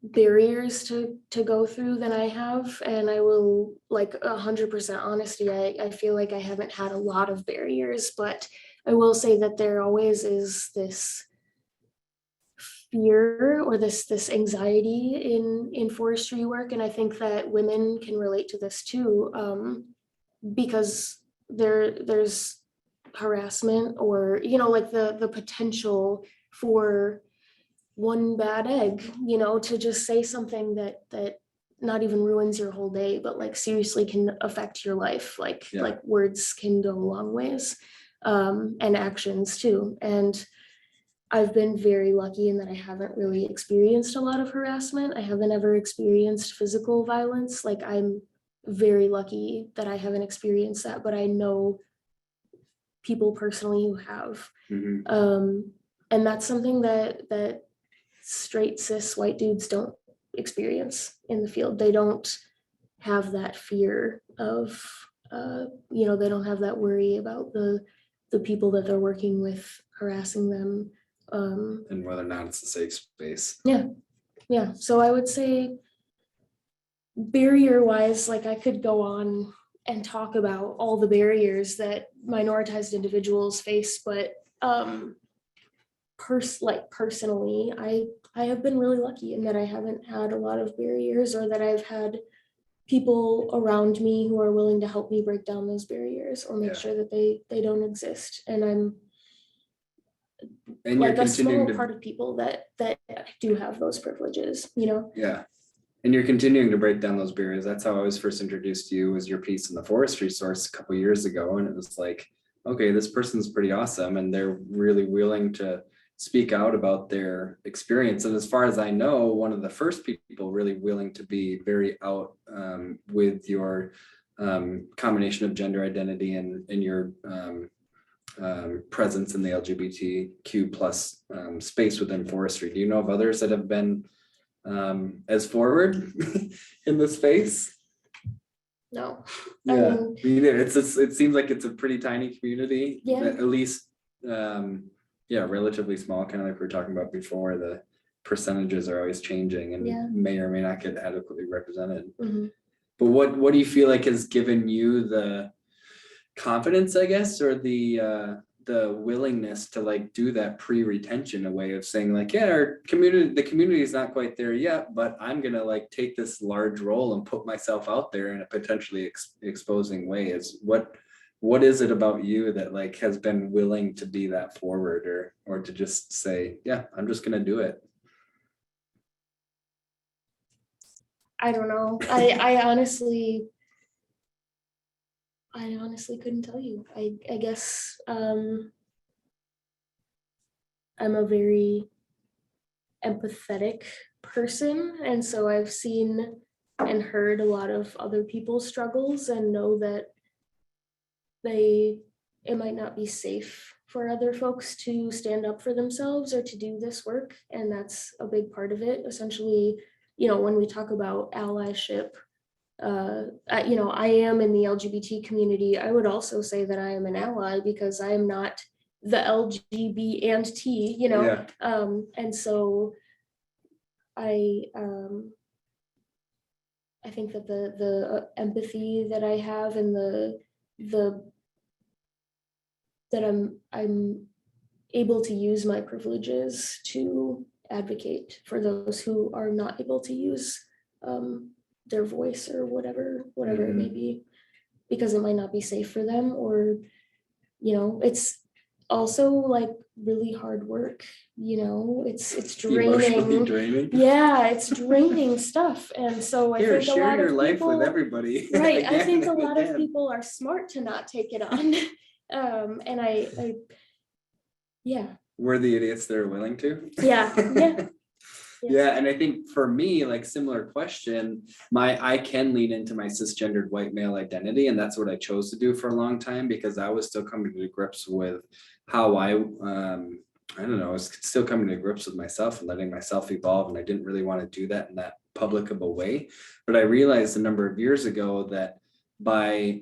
barriers to go through than I have. And I will, like 100% honesty, I feel like I haven't had a lot of barriers, but I will say that there always is this fear or this anxiety in forestry work. And I think that women can relate to this too, because there's harassment or, you know, like the potential for one bad egg, you know, to just say something that not even ruins your whole day, but like seriously can affect your life. Like words can go a long ways, and actions too. And I've been very lucky in that I haven't really experienced a lot of harassment. I haven't ever experienced physical violence. Like I'm very lucky that I haven't experienced that, but I know people personally who have. And that's something that straight cis white dudes don't experience in the field. They don't have that fear of, you know, they don't have that worry about the people that they're working with harassing them. And whether or not it's a safe space. Yeah. So I would say barrier wise, like I could go on and talk about all the barriers that minoritized individuals face, but personally, I have been really lucky in that I haven't had a lot of barriers, or that I've had people around me who are willing to help me break down those barriers or make sure that they don't exist. And like a small part of people that do have those privileges, you know? Yeah. And you're continuing to break down those barriers. That's how I was first introduced to you, was your piece in the forestry source a couple of years ago. And it was like, okay, this person's pretty awesome. And they're really willing to speak out about their experience. And as far as I know, one of the first people really willing to be very out with your combination of gender identity and your presence in the LGBTQ plus space within forestry. Do you know of others that have been as forward in the space? No. Yeah, it seems like it's a pretty tiny community. Yeah. At least, relatively small. Kind of like we were talking about before. The percentages are always changing and may or may not get adequately represented. But what do you feel like has given you the confidence, I guess, or the the willingness to like do that pre-retention, a way of saying like, yeah, the community is not quite there yet, but I'm gonna like take this large role and put myself out there in a potentially exposing way. Is what is it about you that like has been willing to be that forward, or to just say, yeah, I'm just gonna do it? I don't know. I honestly couldn't tell you. I guess I'm a very empathetic person, and so I've seen and heard a lot of other people's struggles and know that it might not be safe for other folks to stand up for themselves or to do this work, and that's a big part of it. Essentially, when we talk about allyship, I am in the LGBT community. I would also say that I am an ally because I am not the LGB and T, Yeah. And so I think that the empathy that I have and that I'm able to use my privileges to advocate for those who are not able to use their voice or whatever it may be, because it might not be safe for them, or it's also like really hard work. It's draining. Emotionally draining. Yeah, it's draining stuff. And so I Here, think a share lot your of life people, with everybody. right? I think a Again lot and of again. people are smart to not take it on. And I yeah. We're the idiots that are willing to. Yeah. Yeah, and I think for me, like similar question, I can lean into my cisgendered white male identity, and that's what I chose to do for a long time, because I was still coming to grips with how I don't know, I was still coming to grips with myself and letting myself evolve, and I didn't really want to do that in that public of a way. But I realized a number of years ago that by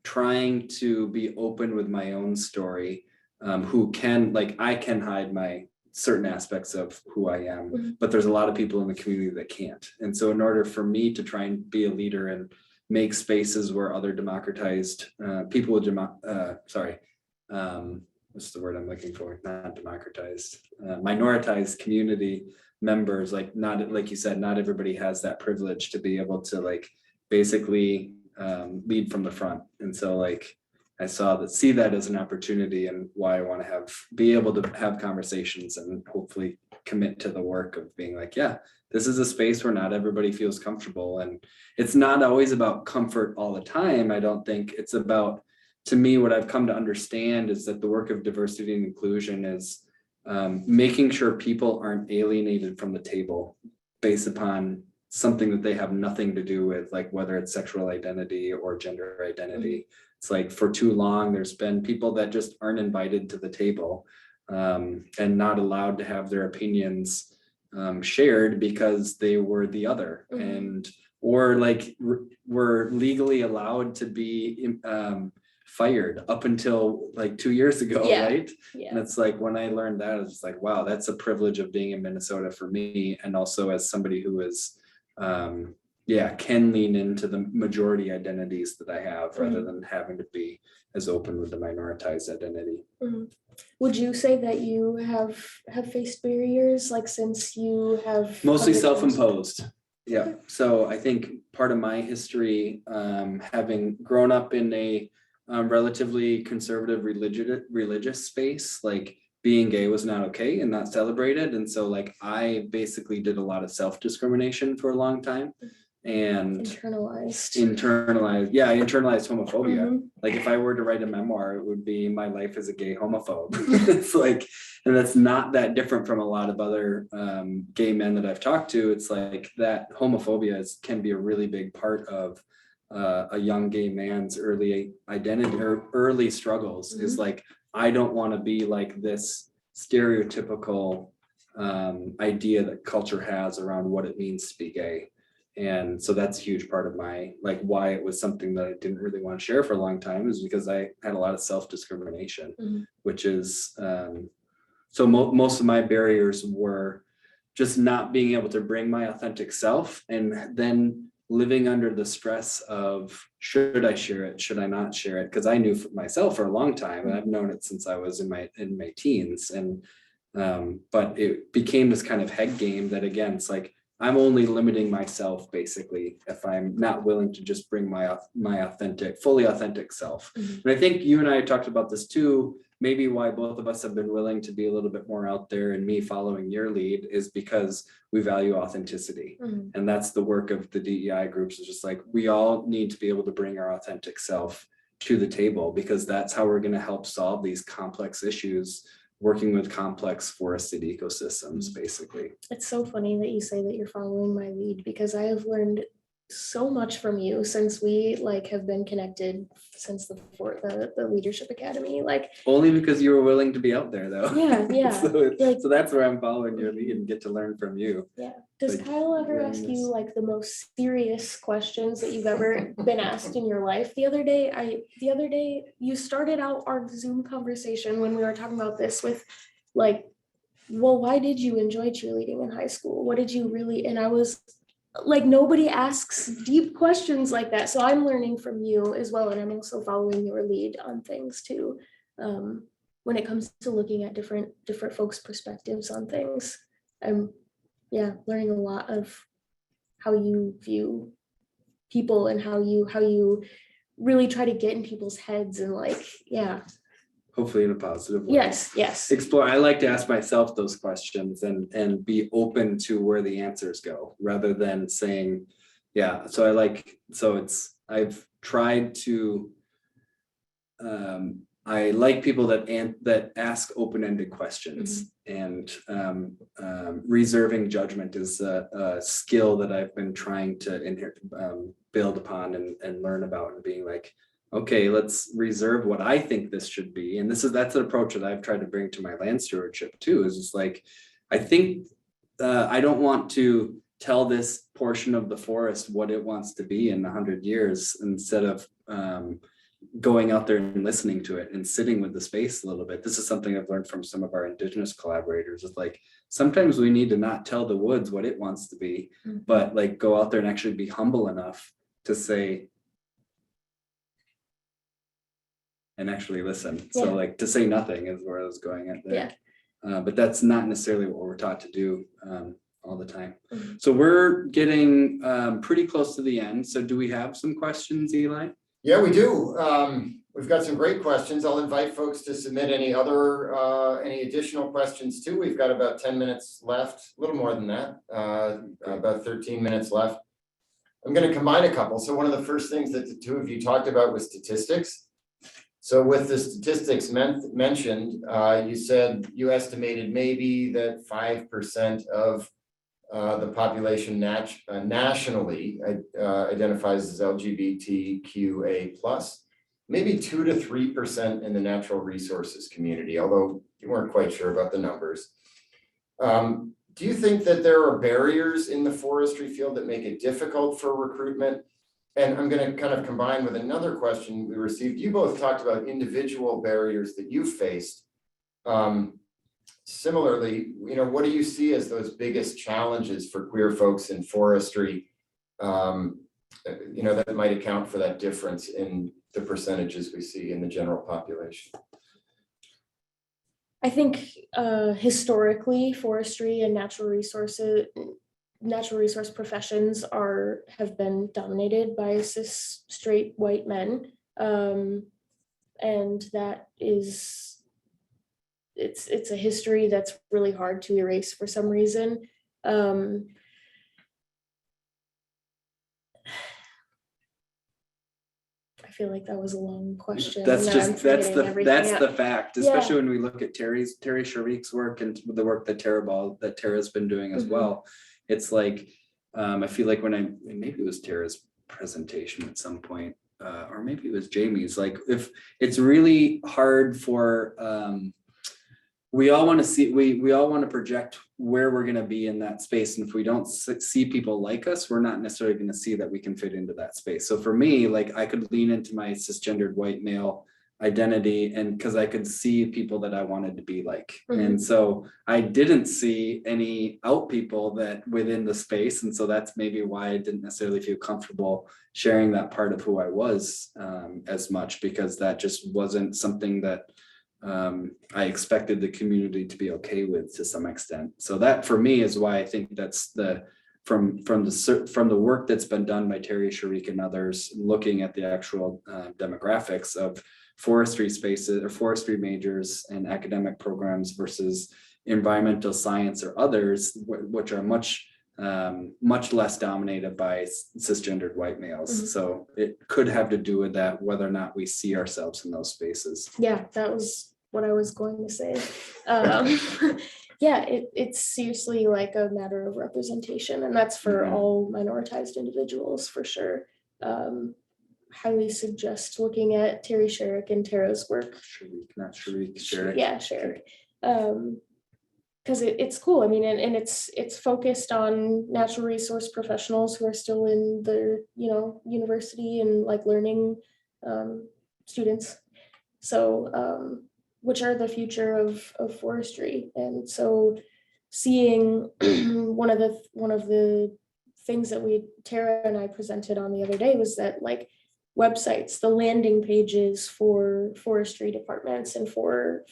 trying to be open with my own story, I can hide my certain aspects of who I am, but there's a lot of people in the community that can't. And so in order for me to try and be a leader and make spaces where other democratized people with what's the word I'm looking for? Not democratized, minoritized community members, not like you said, not everybody has that privilege to be able to like basically lead from the front. And so like I see that as an opportunity, and why I want to be able to have conversations and hopefully commit to the work of being like, yeah, this is a space where not everybody feels comfortable. And it's not always about comfort all the time. I don't think it's about, to me, what I've come to understand is that the work of diversity and inclusion is making sure people aren't alienated from the table based upon something that they have nothing to do with, like whether it's sexual identity or gender identity. It's like for too long, there's been people that just aren't invited to the table and not allowed to have their opinions shared because they were the other, or like were legally allowed to be fired up until like 2 years ago, right? Yeah. And it's like, when I learned that, it's like, wow, that's a privilege of being in Minnesota for me. And also as somebody who is can lean into the majority identities that I have rather than having to be as open with the minoritized identity. Would you say that you have faced barriers, like since you have mostly self-imposed? Yeah. So I think part of my history, having grown up in a relatively conservative religious space, like being gay was not okay and not celebrated. And so like I basically did a lot of self-discrimination for a long time. And internalized homophobia. Like if I were to write a memoir, it would be my life as a gay homophobe. It's like, and that's not that different from a lot of other gay men that I've talked to. It's like that homophobia can be a really big part of a young gay man's early identity or early struggles. Is like, I don't want to be like this stereotypical idea that culture has around what it means to be gay. And so that's a huge part of my, like, why it was something that I didn't really want to share for a long time, is because I had a lot of self-discrimination, which is, so most of my barriers were just not being able to bring my authentic self, and then living under the stress of, should I share it? Should I not share it? Because I knew for myself for a long time, and I've known it since I was in my teens. And but it became this kind of head game that, again, it's like, I'm only limiting myself basically if I'm not willing to just bring my authentic, fully authentic self. And I think you and I talked about this too. Maybe why both of us have been willing to be a little bit more out there, and me following your lead, is because we value authenticity. And that's the work of the DEI groups, is just like, we all need to be able to bring our authentic self to the table, because that's how we're going to help solve these complex issues, working with complex forested ecosystems, basically. It's so funny that you say that you're following my lead, because I have learned so much from you since we like have been connected since the leadership academy. Like, only because you were willing to be out there, though. Yeah. So that's where I'm following your lead and get to learn from you. Yeah. Does Like, Kyle ever ask you like the most serious questions that you've ever been asked in your life? The other day you started out our Zoom conversation when we were talking about this with like, well, why did you enjoy cheerleading in high school? What did you really? And I was like, nobody asks deep questions like that. So I'm learning from you as well. And I'm also following your lead on things too. When it comes to looking at different folks' perspectives on things, I'm learning a lot of how you view people and how you really try to get in people's heads and like, Hopefully in a positive way. Yes. Explore. I like to ask myself those questions and be open to where the answers go, rather than saying, I've tried to, I like people that ask open-ended questions, and reserving judgment is a skill that I've been trying to build upon and learn about, and being like, okay, let's reserve what I think this should be. And that's an approach that I've tried to bring to my land stewardship too, is just like, I think I don't want to tell this portion of the forest what it wants to be in 100 years, instead of going out there and listening to it and sitting with the space a little bit. This is something I've learned from some of our Indigenous collaborators. It's like, sometimes we need to not tell the woods what it wants to be, but like go out there and actually be humble enough to say, and actually listen. So like, to say nothing is where I was going at there. But that's not necessarily what we're taught to do all the time. So we're getting pretty close to the end. So do we have some questions, Eli? Yeah, we do. We've got some great questions. I'll invite folks to submit any additional questions too. We've got about 10 minutes left, a little more than that, about 13 minutes left. I'm going to combine a couple. So one of the first things that the two of you talked about was statistics. So with the statistics mentioned, you said you estimated maybe that 5% of the population nationally identifies as LGBTQA+, maybe 2 to 3% in the natural resources community, although you weren't quite sure about the numbers. Do you think that there are barriers in the forestry field that make it difficult for recruitment? And I'm going to kind of combine with another question we received. You both talked about individual barriers that you faced. Similarly, what do you see as those biggest challenges for queer folks in forestry, that might account for that difference in the percentages we see in the general population? I think historically, forestry and natural resource professions have been dominated by cis straight white men, and that is it's a history that's really hard to erase for some reason. I feel like that was a long question. That's the fact, especially when we look at Terry Sharik's work and the work that Tara's been doing as well. It's like, I feel like maybe it was Tara's presentation at some point, or maybe it was Jamie's, like, if it's really hard for, we all want to project where we're going to be in that space. And if we don't see people like us, we're not necessarily going to see that we can fit into that space. So for me, like, I could lean into my cisgendered white male identity, and because I could see people that I wanted to be like. Mhm. And so I didn't see any out people that within the space. And so that's maybe why I didn't necessarily feel comfortable sharing that part of who I was as much, because that just wasn't something that I expected the community to be okay with to some extent. So that for me is why I think that's from the work that's been done by Terry Sharik and others, looking at the actual demographics of forestry spaces or forestry majors and academic programs versus environmental science or others, which are much less dominated by cisgendered white males. Mhm. So it could have to do with that, whether or not we see ourselves in those spaces. Yeah, that was what I was going to say. Um, yeah, it's seriously like a matter of representation, and that's for Mhm. all minoritized individuals for sure. Highly suggest looking at Terry Sherrick and Tara's work. Sharik, not Sharik, Sharik. Yeah, Sherrick. Because it's cool. I mean, and it's focused on natural resource professionals who are still in their, university and like learning students. So, which are the future of forestry. And so seeing one of the things that Tara and I presented on the other day was that like websites, the landing pages for forestry departments and for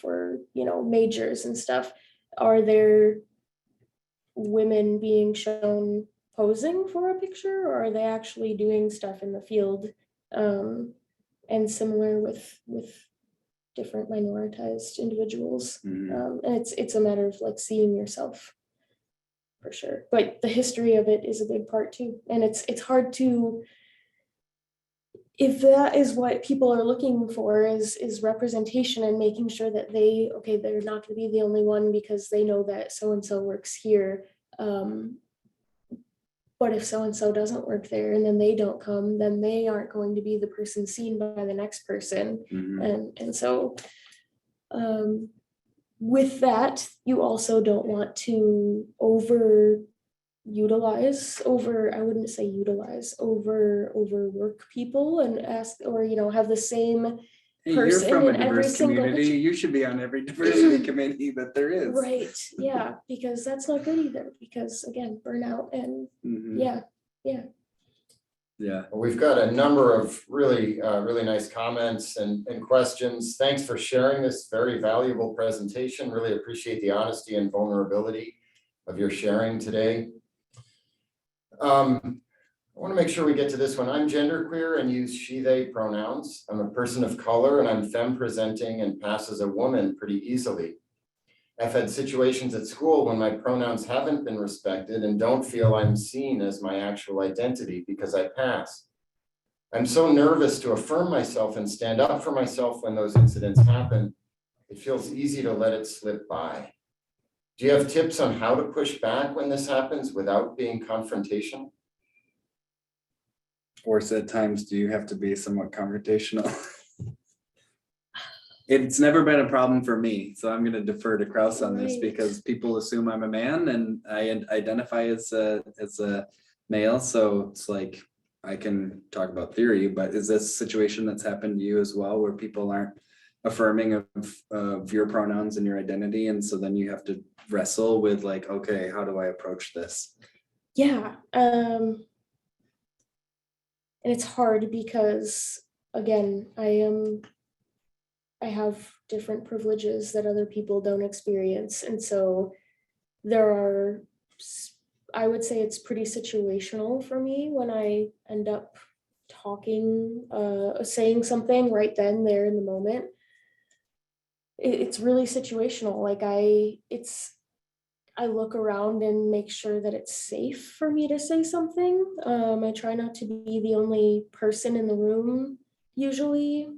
majors and stuff, are there women being shown posing for a picture, or are they actually doing stuff in the field? And similar with different minoritized individuals. Mhm. And it's a matter of like seeing yourself for sure. But the history of it is a big part too. And it's hard to, if that is what people are looking for is representation and making sure that they're not going to be the only one because they know that so-and-so works here. But if so-and-so doesn't work there and then they don't come, then they aren't going to be the person seen by the next person. Mhm. And so with that, you also don't want to overwork people and ask, or have the same Hey, you're person from a in every diverse single community. picture. You should be on every diversity committee that there is. Right, yeah, because that's not good either, because again, burnout and Mhm. yeah. Yeah. Well, we've got a number of really nice comments and questions. Thanks for sharing this very valuable presentation. Really appreciate the honesty and vulnerability of your sharing today. I want to make sure we get to this one. I'm genderqueer and use she, they pronouns. I'm a person of color and I'm femme presenting and pass as a woman pretty easily. I've had situations at school when my pronouns haven't been respected and don't feel I'm seen as my actual identity because I pass. I'm so nervous to affirm myself and stand up for myself when those incidents happen. It feels easy to let it slip by. Do you have tips on how to push back when this happens without being confrontational? Or at times, do you have to be somewhat confrontational? It's never been a problem for me, so I'm going to defer to Krause on this Right. because people assume I'm a man and I identify as a male. So it's like I can talk about theory, but is this a situation that's happened to you as well, where people aren't affirming of your pronouns and your identity, and so then you have to wrestle with like, okay, how do I approach this? Yeah, and it's hard because again, I have different privileges that other people don't experience. And so I would say it's pretty situational for me when I end up saying something right then, there in the moment. It's really situational. Like I look around and make sure that it's safe for me to say something. I try not to be the only person in the room usually.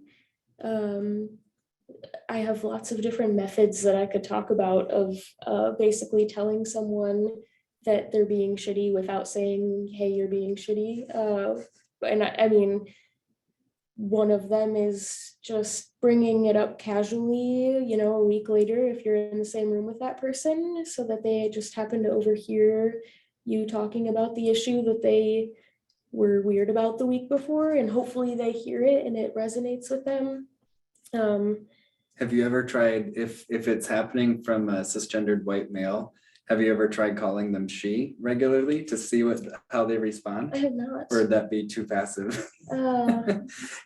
I have lots of different methods that I could talk about of basically telling someone that they're being shitty without saying, hey, you're being shitty. And I mean, one of them is just bringing it up casually, a week later, if you're in the same room with that person, so that they just happen to overhear you talking about the issue that they were weird about the week before. And hopefully they hear it and it resonates with them. Have you ever tried, if it's happening from a cisgendered white male, have you ever tried calling them she regularly to see how they respond? I have not. Or would that be too passive? Uh,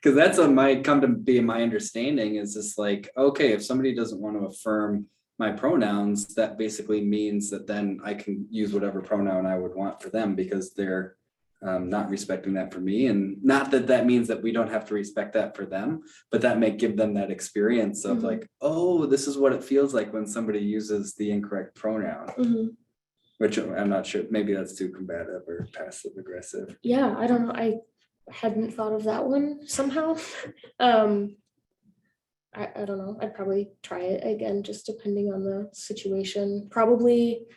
Because that's what might come to be my understanding is just like, okay, if somebody doesn't want to affirm my pronouns, that basically means that then I can use whatever pronoun I would want for them because they're not respecting that for me. And not that that means that we don't have to respect that for them, but that may give them that experience of like, oh, this is what it feels like when somebody uses the incorrect pronoun, which I'm not sure, maybe that's too combative or passive aggressive. Yeah, I don't know. I hadn't thought of that one somehow. I don't know. I'd probably try it again, just depending on the situation. Probably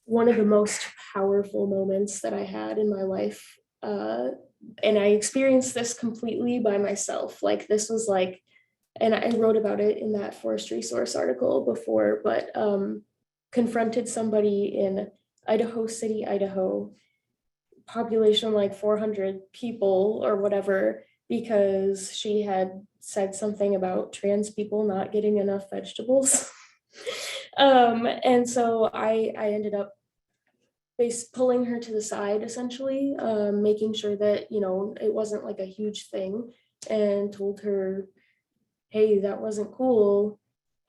one of the most powerful moments that I had in my life. And I experienced this completely by myself. Like this was like, and I wrote about it in that forestry source article before, but confronted somebody in Idaho City, Idaho, population like 400 people or whatever, because she had said something about trans people not getting enough vegetables. And so I ended up pulling her to the side, essentially, making sure that, you know, it wasn't like a huge thing, and told her, hey, that wasn't cool.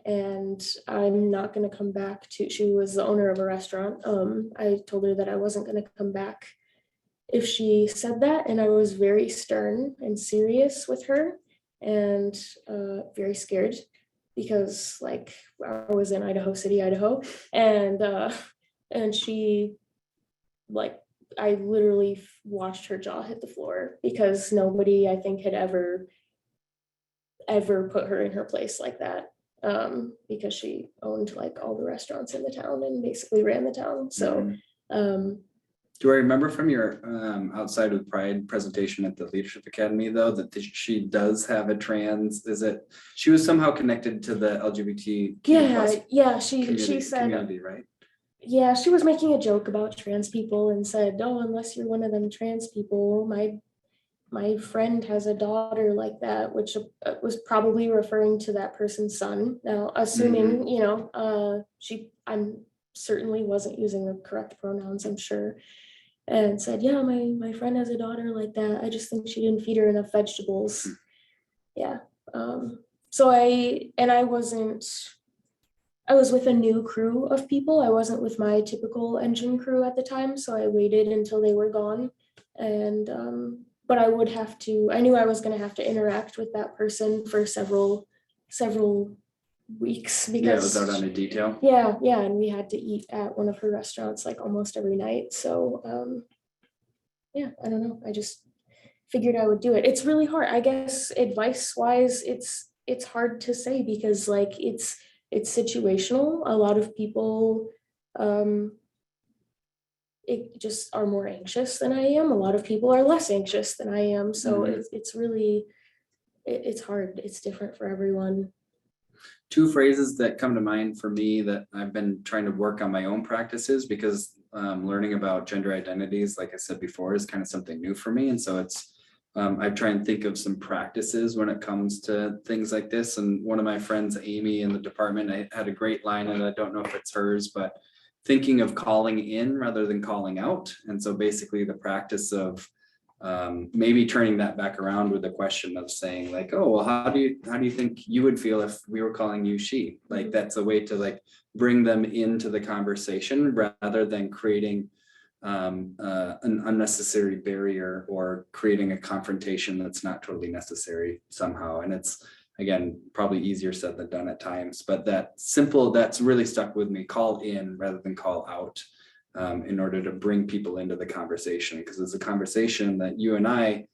And I'm not going to come back to, she was the owner of a restaurant. I told her that I wasn't going to come back if she said that. And I was very stern and serious with her, and very scared because like I was in Idaho City, Idaho, and she, like, I literally watched her jaw hit the floor because nobody, I think, had ever put her in her place like that, because she owned like all the restaurants in the town and basically ran the town. So do I remember from your outside of pride presentation at the Leadership Academy though, that she does have a trans, she was somehow connected to the LGBT she said community, right? Yeah, she was making a joke about trans people and said, oh, unless you're one of them trans people, my friend has a daughter like that, which was probably referring to that person's son. Now, assuming, you know, I'm certainly wasn't using the correct pronouns, I'm sure. And said, yeah, my friend has a daughter like that. I just think she didn't feed her enough vegetables. Yeah. So I was with a new crew of people. I wasn't with my typical engine crew at the time. So I waited until they were gone. And, but I knew I was going to have to interact with that person for several weeks because it was out on a detail. Yeah. And we had to eat at one of her restaurants like almost every night. So, yeah, I don't know. I just figured I would do it. It's really hard. I guess advice wise, it's hard to say because like it's situational. A lot of people it just are more anxious than I am. A lot of people are less anxious than I am. So it's really, it's hard. It's different for everyone. Two phrases that come to mind for me that I've been trying to work on my own practices because learning about gender identities, like I said before, is kind of something new for me. And so it's, I try and think of some practices when it comes to things like this. And one of my friends, Amy, in the department, I had a great line, and I don't know if it's hers, but thinking of calling in rather than calling out. And so basically the practice of maybe turning that back around with a question of saying like, oh, well, how do you think you would feel if we were calling you she? Like that's a way to like bring them into the conversation rather than creating an unnecessary barrier or creating a confrontation that's not totally necessary somehow. And it's, again, probably easier said than done at times, but that's really stuck with me. Call in rather than call out, in order to bring people into the conversation, because it's a conversation that you and I,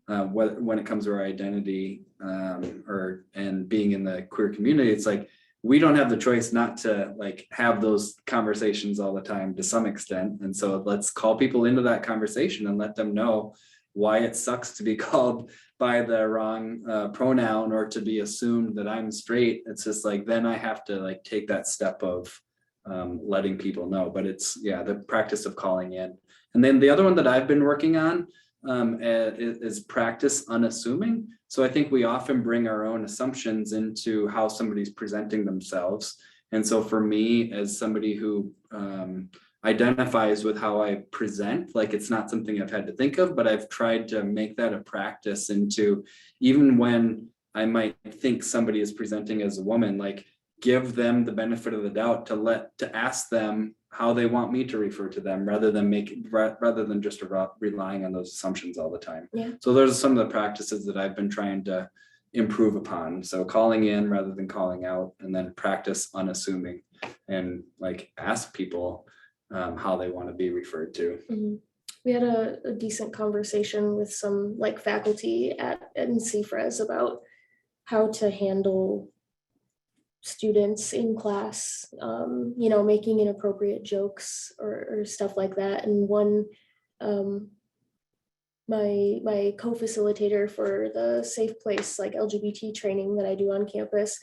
when it comes to our identity and being in the queer community, it's like we don't have the choice not to like have those conversations all the time to some extent. And so let's call people into that conversation and let them know why it sucks to be called by the wrong pronoun or to be assumed that I'm straight. It's just like, then I have to like take that step of letting people know. But it's, yeah, the practice of calling in. And then the other one that I've been working on is practice unassuming. So I think we often bring our own assumptions into how somebody's presenting themselves. And so for me, as somebody who identifies with how I present, like it's not something I've had to think of, but I've tried to make that a practice into, even when I might think somebody is presenting as a woman, like give them the benefit of the doubt to ask them how they want me to refer to them, rather than just relying on those assumptions all the time. Yeah. So those are some of the practices that I've been trying to improve upon. So calling in rather than calling out, and then practice unassuming, and like ask people how they want to be referred to. Mhm. We had a decent conversation with some like faculty in CFRES about how to handle students in class, making inappropriate jokes or stuff like that. And one, my co-facilitator for the Safe Place, like LGBT training that I do on campus,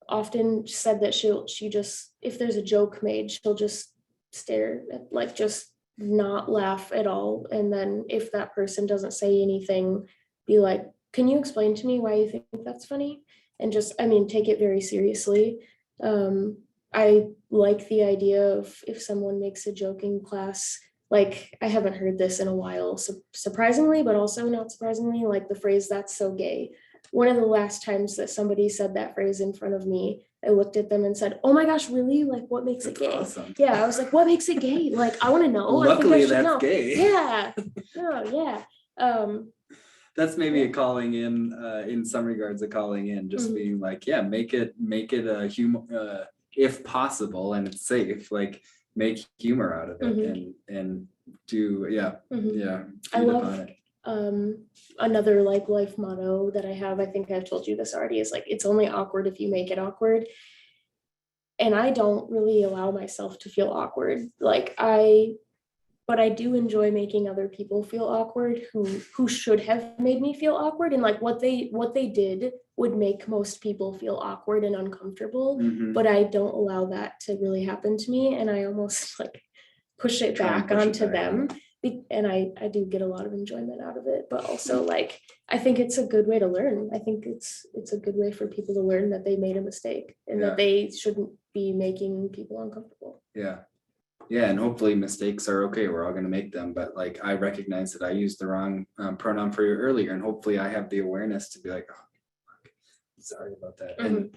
often said that she just, if there's a joke made, she'll just stare at, like, just not laugh at all. And then if that person doesn't say anything, be like, can you explain to me why you think that's funny? And just, take it very seriously. I like the idea of if someone makes a joke in class, like I haven't heard this in a while, surprisingly, but also not surprisingly, like the phrase, "that's so gay." One of the last times that somebody said that phrase in front of me, I looked at them and said, "Oh my gosh, really? Like, what makes it That's gay?" awesome. Yeah, I was like, "What makes it gay? Like, I want to know. Luckily, I think I should that's know." gay. Yeah. Oh, yeah. That's maybe a calling in some regards, a calling in, just Mhm. being like, yeah, make it a humor, if possible, and it's safe, like make humor out of it, Mhm. and do, yeah, Mhm. yeah. I feed love upon it. Another like life motto that I have, I think I've told you this already, is like, it's only awkward if you make it awkward. And I don't really allow myself to feel awkward. But I do enjoy making other people feel awkward who should have made me feel awkward. And like what they did would make most people feel awkward and uncomfortable. Mhm. But I don't allow that to really happen to me. And I almost like push it Try and back push it onto back. them. And I do get a lot of enjoyment out of it, but also like I think it's a good way to learn. I think it's a good way for people to learn that they made a mistake and Yeah. that they shouldn't be making people uncomfortable. Yeah. Yeah, and hopefully mistakes are okay. We're all going to make them, but like I recognize that I used the wrong pronoun for you earlier, and hopefully I have the awareness to be like, oh, sorry about that. And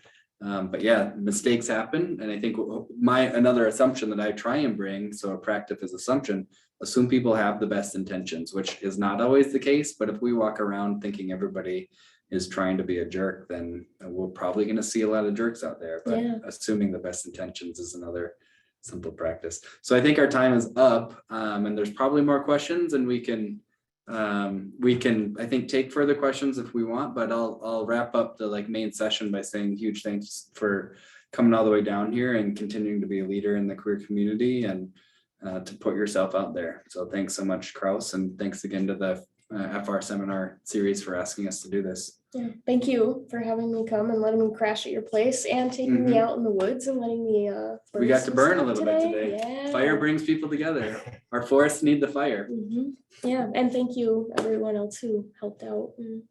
but yeah, mistakes happen, and I think another assumption that I try and bring, so a practice assumption, assume people have the best intentions, which is not always the case. But if we walk around thinking everybody is trying to be a jerk, then we're probably going to see a lot of jerks out there. But Yeah. assuming the best intentions is another simple practice. So I think our time is up, and there's probably more questions, and we can I think take further questions if we want, but I'll wrap up the like main session by saying huge thanks for coming all the way down here and continuing to be a leader in the queer community and to put yourself out there. So thanks so much, Krause, and thanks again to the FR seminar series for asking us to do this. Yeah, thank you for having me come and letting me crash at your place and taking me out in the woods and letting me We got to some burn a stuff little bit today. Yeah. Fire brings people together. Our forests need the fire. Yeah, and thank you everyone else who helped out and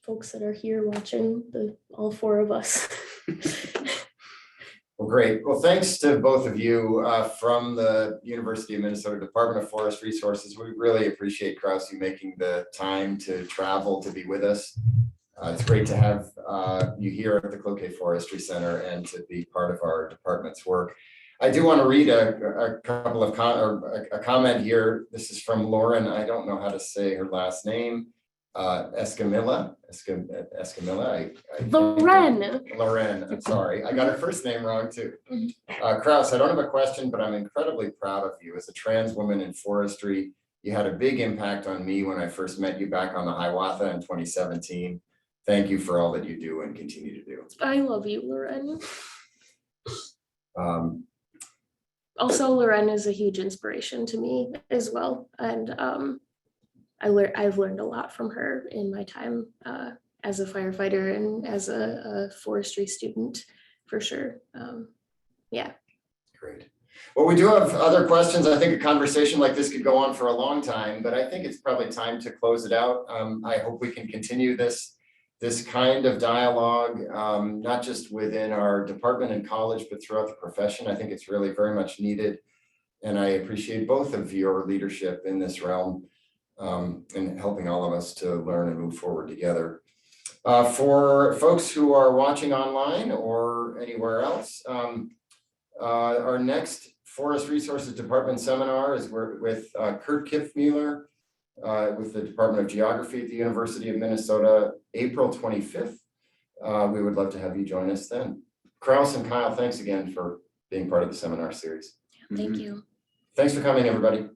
folks that are here watching, all four of us. Well, great. Well, thanks to both of you from the University of Minnesota Department of Forest Resources. We really appreciate, Krause, you making the time to travel to be with us. It's great to have you here at the Cloquet Forestry Center and to be part of our department's work. I do want to read a couple of a comment here. This is from Lauren. I don't know how to say her last name. Escamilla. Loren, I'm sorry. I got her first name wrong too. Krause, I don't have a question, but I'm incredibly proud of you. As a trans woman in forestry, you had a big impact on me when I first met you back on the Hiawatha in 2017. Thank you for all that you do and continue to do. I love you, Loren. Also, Loren is a huge inspiration to me as well. And I've learned a lot from her in my time as a firefighter and as a forestry student, for sure. Yeah. Great. Well, we do have other questions. I think a conversation like this could go on for a long time, but I think it's probably time to close it out. I hope we can continue this kind of dialogue, not just within our department and college, but throughout the profession. I think it's really very much needed. And I appreciate both of your leadership in this realm, and helping all of us to learn and move forward together. For folks who are watching online or anywhere else, our next Forest Resources Department seminar is with Kurt Kiffmueller with the Department of Geography at the University of Minnesota, April 25th. We would love to have you join us then. Krause and Kyle, thanks again for being part of the seminar series. Thank you. Thanks for coming, everybody.